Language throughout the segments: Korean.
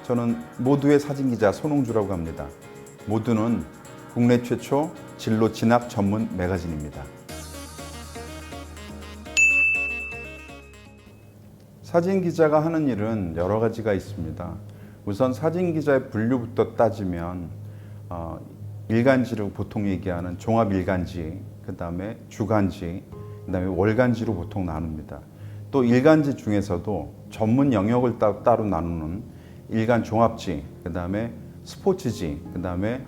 저는 모두의 사진기자 손홍주라고 합니다. 모두는 국내 최초 진로 진학 전문 매거진입니다. 사진기자가 하는 일은 여러 가지가 있습니다. 우선 사진기자의 분류부터 따지면 일간지로 보통 얘기하는 종합일간지, 그 다음에 주간지, 그 다음에 월간지로 보통 나눕니다. 또 일간지 중에서도 전문 영역을 따로 나누는 일간 종합지, 그 다음에 스포츠지, 그 다음에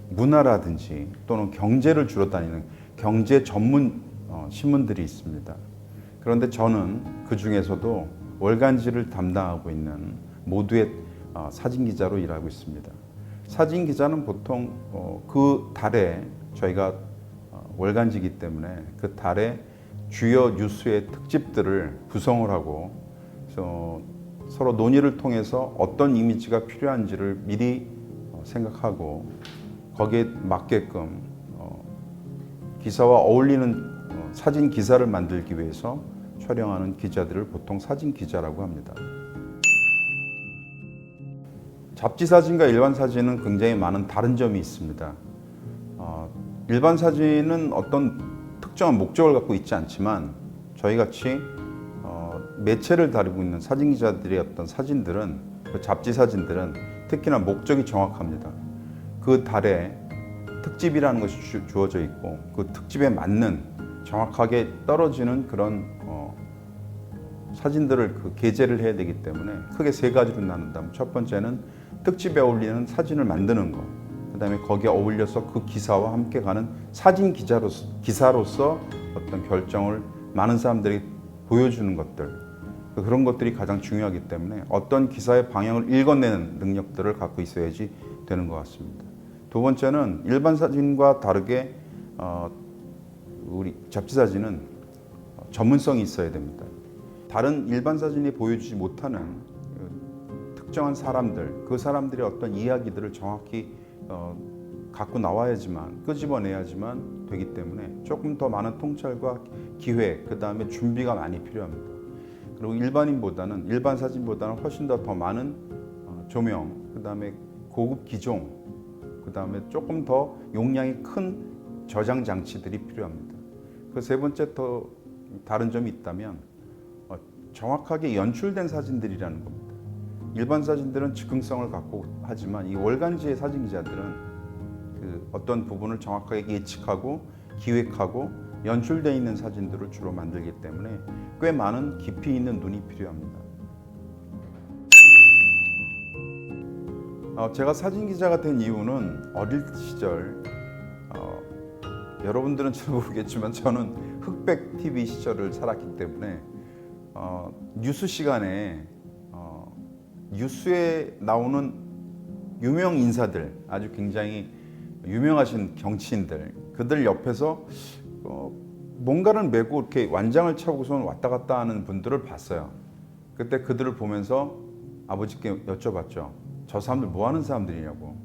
문화라든지 또는 경제를 주로 다니는 경제 전문 신문들이 있습니다. 그런데 저는 그 중에서도 월간지를 담당하고 있는 모두의 사진기자로 일하고 있습니다. 사진기자는 보통 그 달에 저희가 월간지이기 때문에 그 달에 주요 뉴스의 특집들을 구성을 하고 서로 논의를 통해서 어떤 이미지가 필요한지를 미리 생각하고 거기에 맞게끔 기사와 어울리는 사진 기사를 만들기 위해서 촬영하는 기자들을 보통 사진 기자라고 합니다. 잡지 사진과 일반 사진은 굉장히 많은 다른 점이 있습니다. 일반 사진은 어떤 특정한 목적을 갖고 있지 않지만 저희 같이 매체를 다루고 있는 사진 기자들의 어떤 사진들은, 그 잡지 사진들은 특히나 목적이 정확합니다. 그 달에 특집이라는 것이 주어져 있고 그 특집에 맞는 정확하게 떨어지는 그런 사진들을 게재를 해야 되기 때문에 크게 세 가지로 나눈다면, 첫 번째는 특집에 어울리는 사진을 만드는 것, 그 다음에 거기에 어울려서 그 기사와 함께 가는 사진 기사로서 어떤 결정을 많은 사람들이 보여주는 것들, 그런 것들이 가장 중요하기 때문에 어떤 기사의 방향을 읽어내는 능력들을 갖고 있어야지 되는 것 같습니다. 두 번째는 일반 사진과 다르게 우리 잡지 사진은 전문성이 있어야 됩니다. 다른 일반 사진이 보여주지 못하는 특정한 사람들, 그 사람들의 어떤 이야기들을 정확히 갖고 나와야지만, 끄집어내야지만 되기 때문에 조금 더 많은 통찰과 기획, 그 다음에 준비가 많이 필요합니다. 그리고 일반 사진보다는 훨씬 더 많은 조명, 그 다음에 고급 기종, 그 다음에 조금 더 용량이 큰 저장 장치들이 필요합니다. 그 세 번째 더 다른 점이 있다면 정확하게 연출된 사진들이라는 겁니다. 일반 사진들은 즉흥성을 갖고 하지만 이 월간지의 사진 기자들은 어떤 부분을 정확하게 예측하고 기획하고 연출되어 있는 사진들을 주로 만들기 때문에 꽤 많은 깊이 있는 눈이 필요합니다. 제가 사진 기자가 된 이유는 어릴 시절, 여러분들은 잘 모르겠지만 저는 흑백 TV 시절을 살았기 때문에 뉴스 시간에 뉴스에 나오는 유명 인사들, 아주 굉장히 유명하신 정치인들, 그들 옆에서 뭔가를 메고 이렇게 완장을 차고선 왔다 갔다 하는 분들을 봤어요. 그때 그들을 보면서 아버지께 여쭤봤죠. 저 사람들 뭐 하는 사람들이냐고.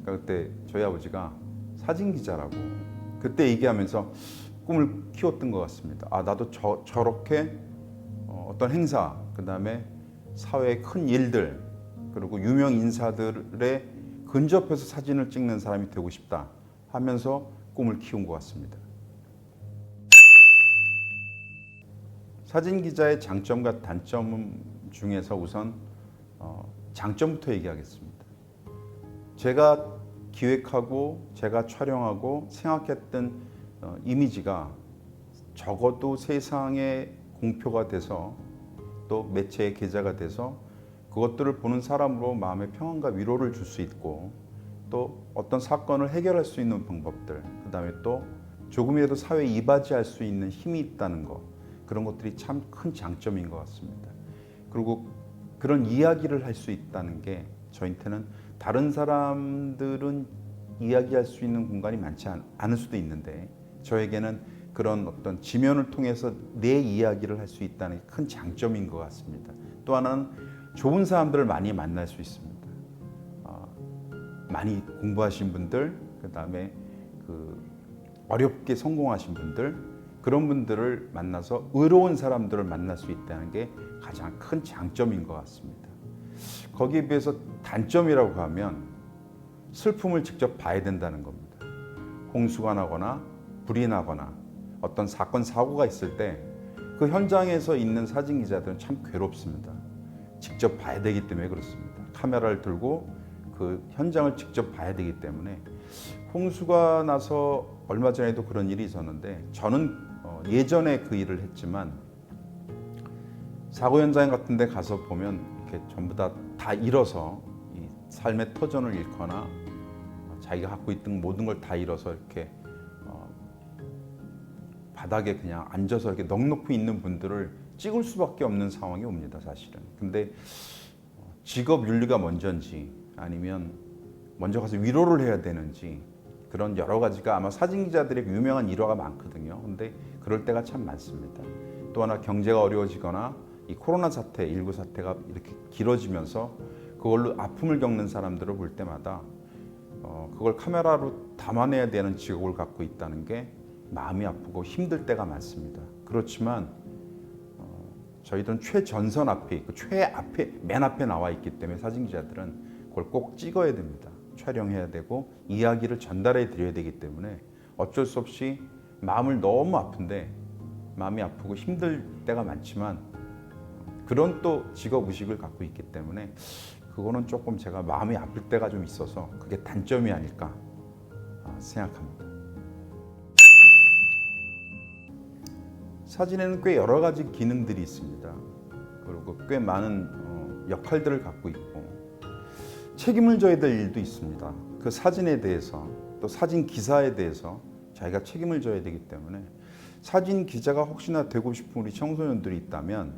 그러니까 그때 저희 아버지가 사진 기자라고 그때 얘기하면서 꿈을 키웠던 것 같습니다. 나도 저렇게 어떤 행사, 그 다음에 사회의 큰 일들, 그리고 유명 인사들의 근접해서 사진을 찍는 사람이 되고 싶다 하면서 꿈을 키운 것 같습니다. 사진 기자의 장점과 단점 중에서 우선 장점부터 얘기하겠습니다. 제가 기획하고 제가 촬영하고 생각했던 이미지가 적어도 세상에 공표가 돼서 또 매체의 계좌가 돼서 그것들을 보는 사람으로 마음의 평안과 위로를 줄 수 있고, 또 어떤 사건을 해결할 수 있는 방법들, 그 다음에 또 조금이라도 사회에 이바지할 수 있는 힘이 있다는 것, 그런 것들이 참 큰 장점인 것 같습니다. 그리고 그런 이야기를 할 수 있다는 게 저한테는, 다른 사람들은 이야기할 수 있는 공간이 많지 않을 수도 있는데 저에게는 그런 어떤 지면을 통해서 내 이야기를 할 수 있다는 게 큰 장점인 것 같습니다. 또 하나는 좋은 사람들을 많이 만날 수 있습니다. 많이 공부하신 분들, 그 다음에 어렵게 성공하신 분들, 그런 분들을 만나서 의로운 사람들을 만날 수 있다는 게 가장 큰 장점인 것 같습니다. 거기에 비해서 단점이라고 하면 슬픔을 직접 봐야 된다는 겁니다. 홍수가 나거나 불이 나거나 어떤 사건 사고가 있을 때 그 현장에서 있는 사진 기자들은 참 괴롭습니다. 직접 봐야 되기 때문에 그렇습니다. 카메라를 들고 그 현장을 직접 봐야 되기 때문에 홍수가 나서 얼마 전에도 그런 일이 있었는데 저는 예전에 그 일을 했지만 사고 현장 같은 데 가서 보면 이렇게 전부 다 잃어서 이 삶의 터전을 잃거나 자기가 갖고 있던 모든 걸 다 잃어서 이렇게 바닥에 그냥 앉아서 이렇게 넋놓고 있는 분들을 찍을 수밖에 없는 상황이 옵니다, 사실은. 근데 직업 윤리가 먼저인지 아니면 먼저 가서 위로를 해야 되는지 그런 여러 가지가 아마 사진 기자들의 유명한 일화가 많거든요. 근데 그럴 때가 참 많습니다. 또 하나 경제가 어려워지거나 이 코로나 사태, 19 사태가 이렇게 길어지면서 그걸로 아픔을 겪는 사람들을 볼 때마다 그걸 카메라로 담아내야 되는 직업을 갖고 있다는 게 마음이 아프고 힘들 때가 많습니다. 그렇지만 저희들은 최전선 앞에 있고 맨 앞에 나와 있기 때문에 사진 기자들은 그걸 꼭 찍어야 됩니다. 촬영해야 되고 이야기를 전달해 드려야 되기 때문에 어쩔 수 없이 마음을 너무 아픈데 마음이 아프고 힘들 때가 많지만 그런 또 직업 의식을 갖고 있기 때문에 그거는 조금 제가 마음이 아플 때가 좀 있어서 그게 단점이 아닐까 생각합니다. 사진에는 꽤 여러 가지 기능들이 있습니다. 그리고 꽤 많은 역할들을 갖고 있고 책임을 져야 될 일도 있습니다. 그 사진에 대해서 또 사진 기사에 대해서 자기가 책임을 져야 되기 때문에 사진 기자가 혹시나 되고 싶은 우리 청소년들이 있다면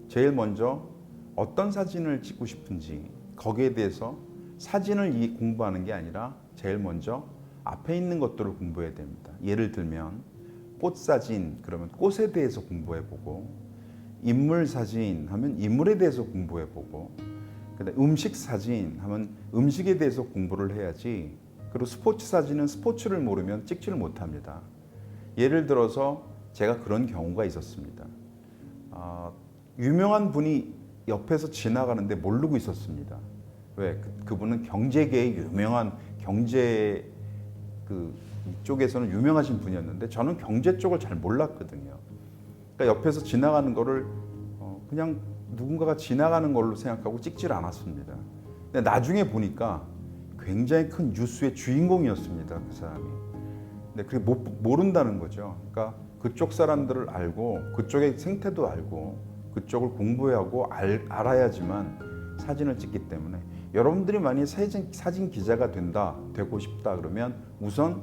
제일 먼저 어떤 사진을 찍고 싶은지 거기에 대해서 사진을 공부하는 게 아니라 제일 먼저 앞에 있는 것들을 공부해야 됩니다. 예를 들면 꽃 사진 그러면 꽃에 대해서 공부해보고 인물 사진 하면 인물에 대해서 공부해보고 음식 사진 하면 음식에 대해서 공부를 해야지 그리고 스포츠 사진은 스포츠를 모르면 찍지를 못합니다. 예를 들어서 제가 그런 경우가 있었습니다. 유명한 분이 옆에서 지나가는데 모르고 있었습니다. 왜? 그분은 경제계의 유명한 경제 이쪽에서는 유명하신 분이었는데 저는 경제 쪽을 잘 몰랐거든요. 그러니까 옆에서 지나가는 거를 그냥 누군가가 지나가는 걸로 생각하고 찍질 않았습니다. 근데 나중에 보니까 굉장히 큰 뉴스의 주인공이었습니다. 그 사람이. 근데 그게 모른다는 거죠. 그러니까 그쪽 사람들을 알고 그쪽의 생태도 알고 그쪽을 공부하고 알아야지만 사진을 찍기 때문에 여러분들이 만약에 사진 기자가 되고 싶다 그러면 우선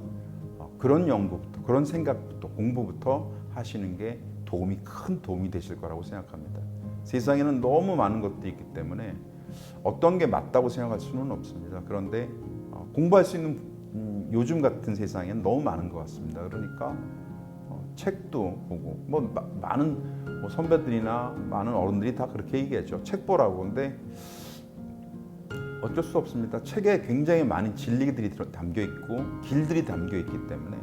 그런 연구부터 그런 생각부터 공부부터 하시는 게 큰 도움이 되실 거라고 생각합니다. 세상에는 너무 많은 것들이 있기 때문에 어떤 게 맞다고 생각할 수는 없습니다. 그런데 공부할 수 있는 요즘 같은 세상에는 너무 많은 것 같습니다. 그러니까 책도 보고 많은 선배들이나 많은 어른들이 다 그렇게 얘기하죠. 책 보라고. 근데 어쩔 수 없습니다. 책에 굉장히 많은 진리들이 담겨 있고 길들이 담겨 있기 때문에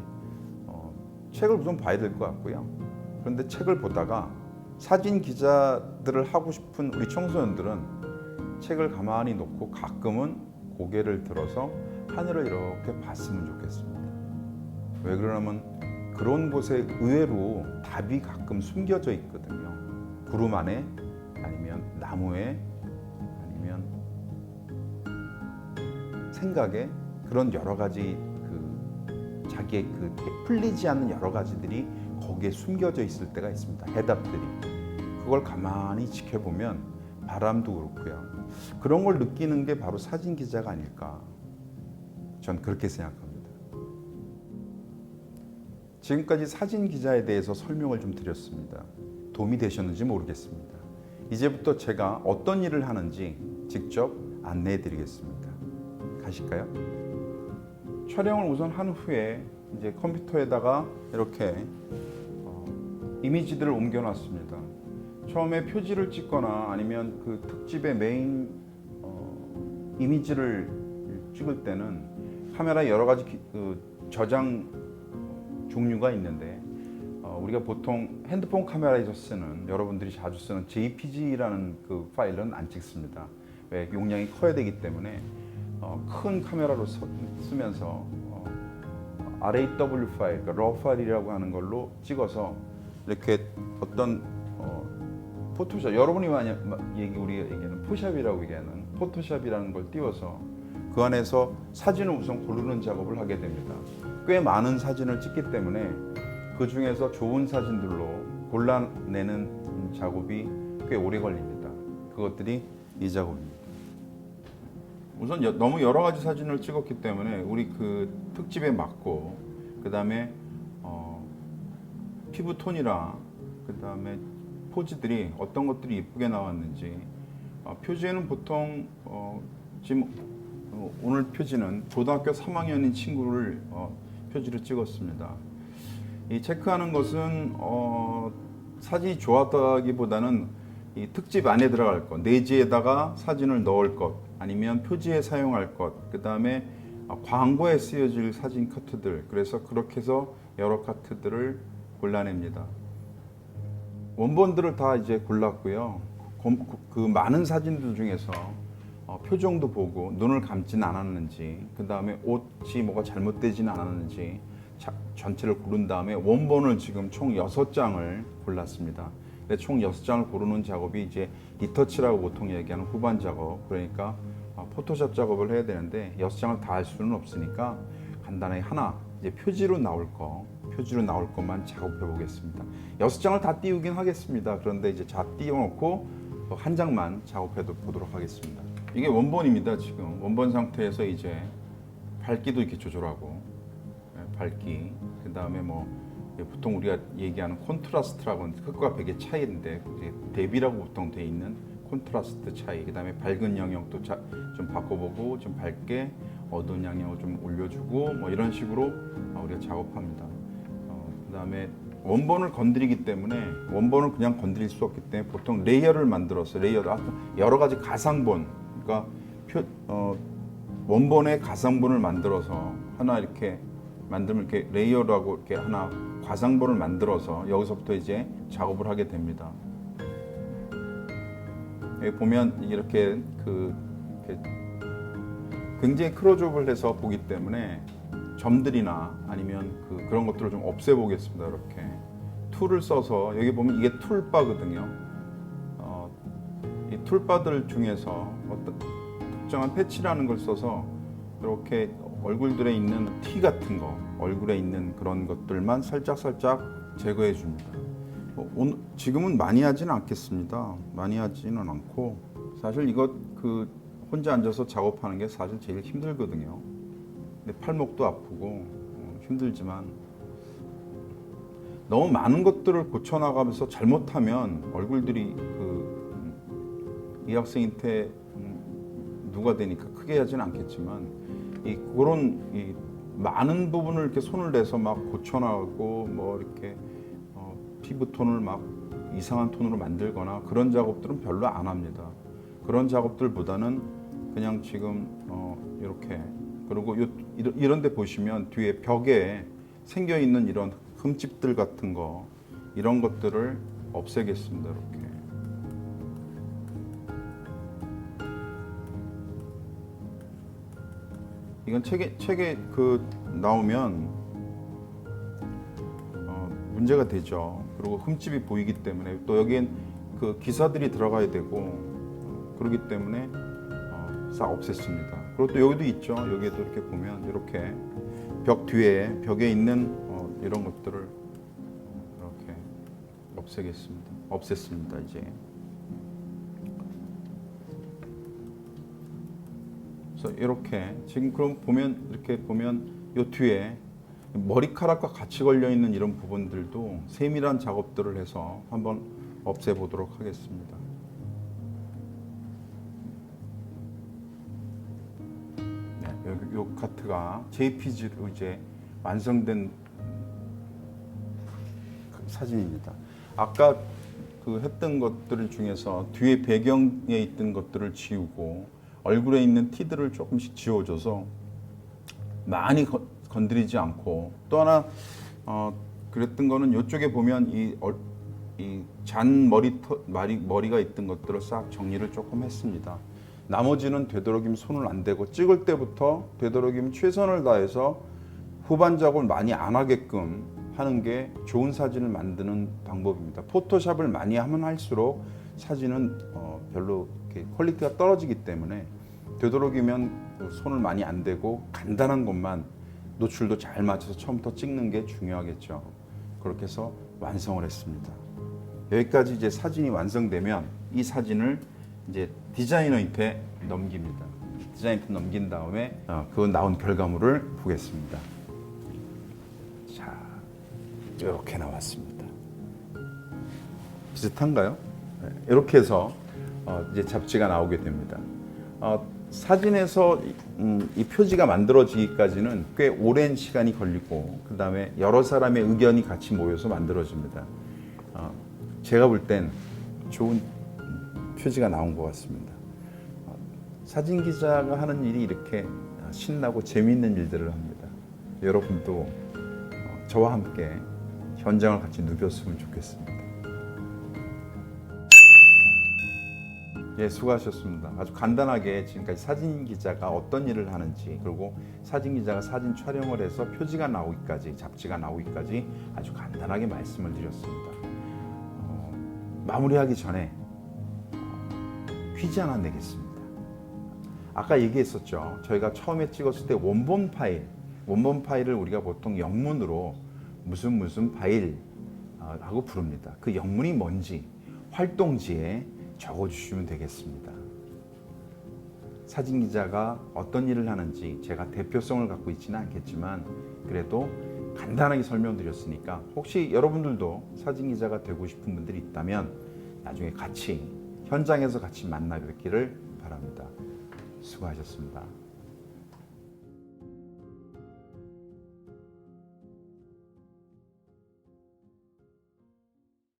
책을 우선 봐야 될 것 같고요. 그런데 책을 보다가 사진 기자들을 하고 싶은 우리 청소년들은 책을 가만히 놓고 가끔은 고개를 들어서 하늘을 이렇게 봤으면 좋겠습니다. 왜 그러냐면 그런 곳에 의외로 답이 가끔 숨겨져 있거든요. 구름 안에 아니면 나무에 아니면 생각에 그런 여러 가지 자기의 풀리지 않는 여러 가지들이 거기에 숨겨져 있을 때가 있습니다. 해답들이. 그걸 가만히 지켜보면 바람도 그렇고요. 그런 걸 느끼는 게 바로 사진 기자가 아닐까. 전 그렇게 생각합니다. 지금까지 사진 기자에 대해서 설명을 좀 드렸습니다. 도움이 되셨는지 모르겠습니다. 이제부터 제가 어떤 일을 하는지 직접 안내해 드리겠습니다. 가실까요? 촬영을 우선 한 후에 이제 컴퓨터에다가 이렇게 이미지들을 옮겨 놨습니다. 처음에 표지를 찍거나 아니면 그 특집의 메인 이미지를 찍을 때는 카메라에 여러 가지 저장 종류가 있는데 우리가 보통 핸드폰 카메라에서 쓰는 여러분들이 자주 쓰는 JPG라는 그 파일은 안 찍습니다. 왜 용량이 커야 되기 때문에 큰 카메라로 쓰면서 RAW 파일, 그러니까 RAW 파일이라고 하는 걸로 찍어서 이렇게 어떤 포토샵, 여러분이 우리가 얘기하는 포샵이라고 얘기하는 포토샵이라는 걸 띄워서 그 안에서 사진을 우선 고르는 작업을 하게 됩니다. 꽤 많은 사진을 찍기 때문에 그 중에서 좋은 사진들로 골라내는 작업이 꽤 오래 걸립니다. 그것들이 이 작업입니다. 우선 너무 여러 가지 사진을 찍었기 때문에 우리 그 특집에 맞고 그 다음에 피부 톤이랑 그 다음에 포즈들이 어떤 것들이 예쁘게 나왔는지 표지에는 보통 지금 오늘 표지는 고등학교 3학년인 친구를 표지로 찍었습니다. 이 체크하는 것은 사진이 좋았다기보다는 이 특집 안에 들어갈 것, 내지에다가 사진을 넣을 것, 아니면 표지에 사용할 것, 그 다음에 광고에 쓰여질 사진 카트들, 그래서 그렇게 해서 여러 카트들을 골라냅니다. 원본들을 다 이제 골랐고요. 그 많은 사진들 중에서 표정도 보고 눈을 감지는 않았는지, 그 다음에 옷이 뭐가 잘못되지는 않았는지 전체를 고른 다음에 원본을 지금 총 6장을 골랐습니다. 근데 총 6장을 고르는 작업이 이제 리터치라고 보통 얘기하는 후반 작업, 그러니까 포토샵 작업을 해야 되는데 6장을 다 할 수는 없으니까 간단하게 하나 이제 표지로 나올 것만 작업해 보겠습니다. 6장을 다 띄우긴 하겠습니다. 그런데 이제 다 띄워놓고 한 장만 작업해 보도록 하겠습니다. 이게 원본입니다. 지금 원본 상태에서 이제 밝기도 이렇게 조절하고, 밝기, 그 다음에 뭐 보통 우리가 얘기하는 콘트라스트라고는 흑과 백의 차이인데 대비라고 보통 돼 있는 콘트라스트 차이, 그 다음에 밝은 영역도 좀 바꿔보고 좀 밝게, 어두운 영역을 좀 올려주고 뭐 이런 식으로 우리가 작업합니다. 그 다음에 원본을 건드리기 때문에 원본을 그냥 건드릴 수 없기 때문에 보통 레이어를 만들어서 여러 가지 가상본, 그러니까 원본의 가상본을 만들어서 하나 이렇게 만들면 이렇게 레이어라고 이렇게 하나 가상본을 만들어서 여기서부터 이제 작업을 하게 됩니다. 여기 보면 이렇게 굉장히 클로즈업을 해서 보기 때문에 점들이나 아니면 그런 것들을 좀 없애보겠습니다. 이렇게 툴을 써서 여기 보면 이게 툴바거든요. 이 툴바들 중에서 어떤 특정한 패치라는 걸 써서 이렇게 얼굴들에 있는 티 같은 거, 얼굴에 있는 그런 것들만 살짝 제거해 줍니다. 지금은 많이 하지는 않겠습니다. 많이 하지는 않고, 사실 이거 혼자 앉아서 작업하는 게 사실 제일 힘들거든요. 근데 팔목도 아프고 힘들지만 너무 많은 것들을 고쳐나가면서 잘못하면 얼굴들이 이 학생한테 누가 되니까 크게 하지는 않겠지만 그런 많은 부분을 이렇게 손을 대서 막 고쳐나가고 뭐 이렇게 피부 톤을 막 이상한 톤으로 만들거나 그런 작업들은 별로 안 합니다. 그런 작업들보다는 그냥 지금 이렇게, 그리고 이런 데 보시면 뒤에 벽에 생겨 있는 이런 흠집들 같은 거, 이런 것들을 없애겠습니다. 이렇게. 이건 책에 나오면 문제가 되죠. 그리고 흠집이 보이기 때문에 또 여기엔 기사들이 들어가야 되고 그렇기 때문에 싹 없앴습니다. 그리고 또 여기도 있죠. 여기에도 이렇게 보면 이렇게 벽에 있는 이런 것들을 이렇게 없앴습니다. 이제. 그래서 이렇게 지금 그럼 이렇게 보면 이 뒤에 머리카락과 같이 걸려 있는 이런 부분들도 세밀한 작업들을 해서 한번 없애보도록 하겠습니다. 네, 여기 요 카트가 JPG로 이제 완성된 사진입니다. 아까 했던 것들 중에서 뒤에 배경에 있던 것들을 지우고 얼굴에 있는 티들을 조금씩 지워줘서 많이 건드리지 않고, 또 하나 그랬던 거는 이쪽에 보면 이 잔 머리가 있던 것들을 싹 정리를 조금 했습니다. 나머지는 되도록이면 손을 안 대고 찍을 때부터 되도록이면 최선을 다해서 후반 작업을 많이 안 하게끔 하는 게 좋은 사진을 만드는 방법입니다. 포토샵을 많이 하면 할수록 사진은 별로 이렇게 퀄리티가 떨어지기 때문에 되도록이면 손을 많이 안 대고 간단한 것만 노출도 잘 맞춰서 처음부터 찍는 게 중요하겠죠. 그렇게 해서 완성을 했습니다. 여기까지 이제 사진이 완성되면 이 사진을 이제 디자이너한테 넘깁니다. 디자이너한테 넘긴 다음에 그 나온 결과물을 보겠습니다. 자, 이렇게 나왔습니다. 비슷한가요? 네, 이렇게 해서 이제 잡지가 나오게 됩니다. 사진에서 이 표지가 만들어지기까지는 꽤 오랜 시간이 걸리고 그 다음에 여러 사람의 의견이 같이 모여서 만들어집니다. 제가 볼 땐 좋은 표지가 나온 것 같습니다. 사진 기자가 하는 일이 이렇게 신나고 재미있는 일들을 합니다. 여러분도 저와 함께 현장을 같이 누볐으면 좋겠습니다. 예, 수고하셨습니다. 아주 간단하게 지금까지 사진 기자가 어떤 일을 하는지, 그리고 사진 기자가 사진 촬영을 해서 표지가 나오기까지, 잡지가 나오기까지 아주 간단하게 말씀을 드렸습니다. 마무리하기 전에 퀴즈 하나 내겠습니다. 아까 얘기했었죠. 저희가 처음에 찍었을 때 원본 파일을 우리가 보통 영문으로 무슨 파일하고 부릅니다. 그 영문이 뭔지 활동지에 적어주시면 되겠습니다. 사진 기자가 어떤 일을 하는지 제가 대표성을 갖고 있지는 않겠지만 그래도 간단하게 설명드렸으니까 혹시 여러분들도 사진 기자가 되고 싶은 분들이 있다면 나중에 같이 현장에서 같이 만나 뵙기를 바랍니다. 수고하셨습니다.